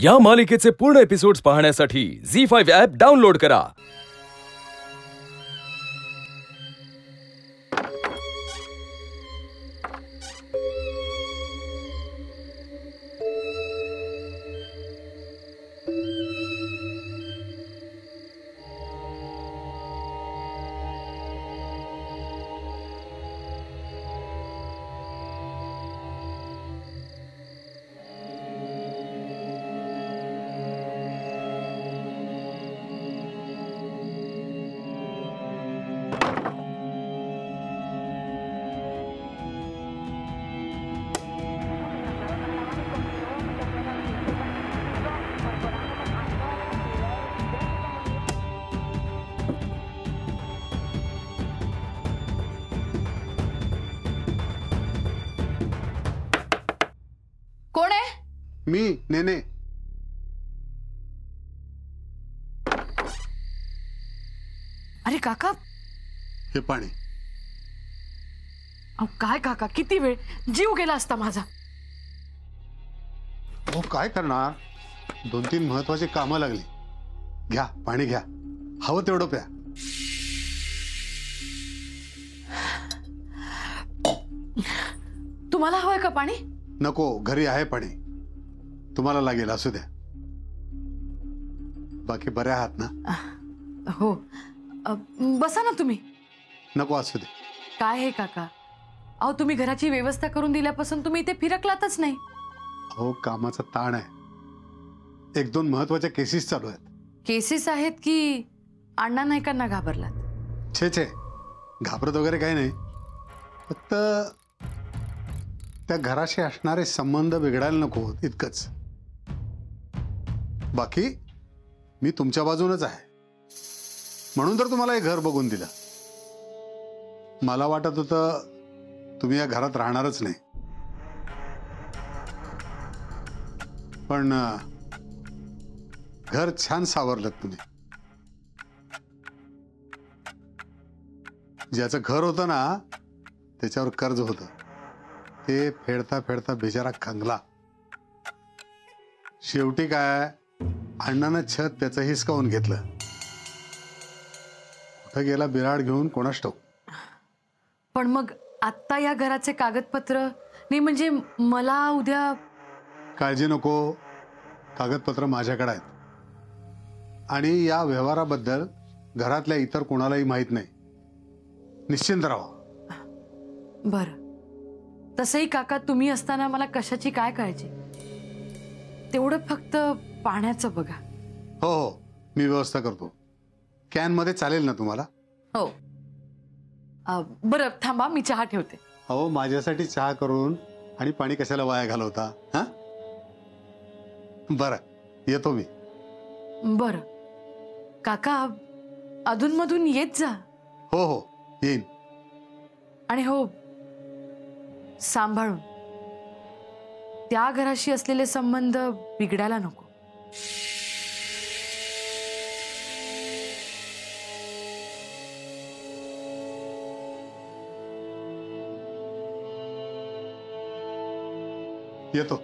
या मालिकेचे पूर्ण एपिसोड्स पाहण्यासाठी झी5 ॲप डाउनलोड करा। कोण आहे? मी नेने। अरे काका, हे पाणी। अहो काय काका, किती वेळ, जीव गेला असता माझा। हो काय करणार, 2-3 महत्वाची कामं लागली। घ्या पाणी घ्या, हवं तेवढं प्या। तुम्हाला हवंय का पाणी? नको, घरी आहे पाणी, तुम्हाला लागेल असू द्या। बाकी बरे आहात ना? हो, बसा ना तुम्ही। नको असू दे। काय हे काका, अहो तुम्ही घराची व्यवस्था करून दिल्यापासून तुम्ही इथे फिरकलातच नाही। हो कामाचा ताण आहे, 1-2 महत्वाच्या केसेस चालू आहेत। केसेस आहेत की अण्णा नायकांना घाबरलात? छे छे, घाबरत वगैरे काही नाही, फक्त त्या घराशी असणारे संबंध बिघडायला नको इतकंच। बाकी मी तुमच्या बाजूनच आहे, म्हणून तर तुम्हाला हे घर बघून दिलं। मला वाटत होतं तुम्ही या घरात राहणारच नाही, पण घर छान सावरलं तुम्ही। ज्याचं घर होतं ना त्याच्यावर कर्ज होतं, ते फेडता फेडता बिचारा खंगला। शेवटी काय, अण्णानं छत त्याचं हिसकावून घेतलं। कुठं गेला बिराड घेऊन कोणास ठाऊक। पण मग आत्ता या घराचे कागदपत्र नाही, म्हणजे मला उद्या। काळजी नको, कागदपत्र माझ्याकडे आहेत आणि या व्यवहाराबद्दल घरातल्या इतर कोणालाही माहित नाही, निश्चिंत राहा। बरं, तसंही काका तुम्ही असताना मला कशाची काय काळजी, तेवढं फक्त पाण्याचं बघा। हो हो, मी व्यवस्था करतो। कॅन मध्ये चालेल ना तुम्हाला? हो, बरं थांबा, मी चहा ठेवते। अहो माझ्यासाठी चहा करून आणि पाणी कशाला वाया घालवता? हा बरं, येतो मी। बरं काका, अधूनमधून येत जा। हो हो येईन। आणि हो, सांभाळून, त्या घराशी असलेले संबंध बिघडायला नको। येतो।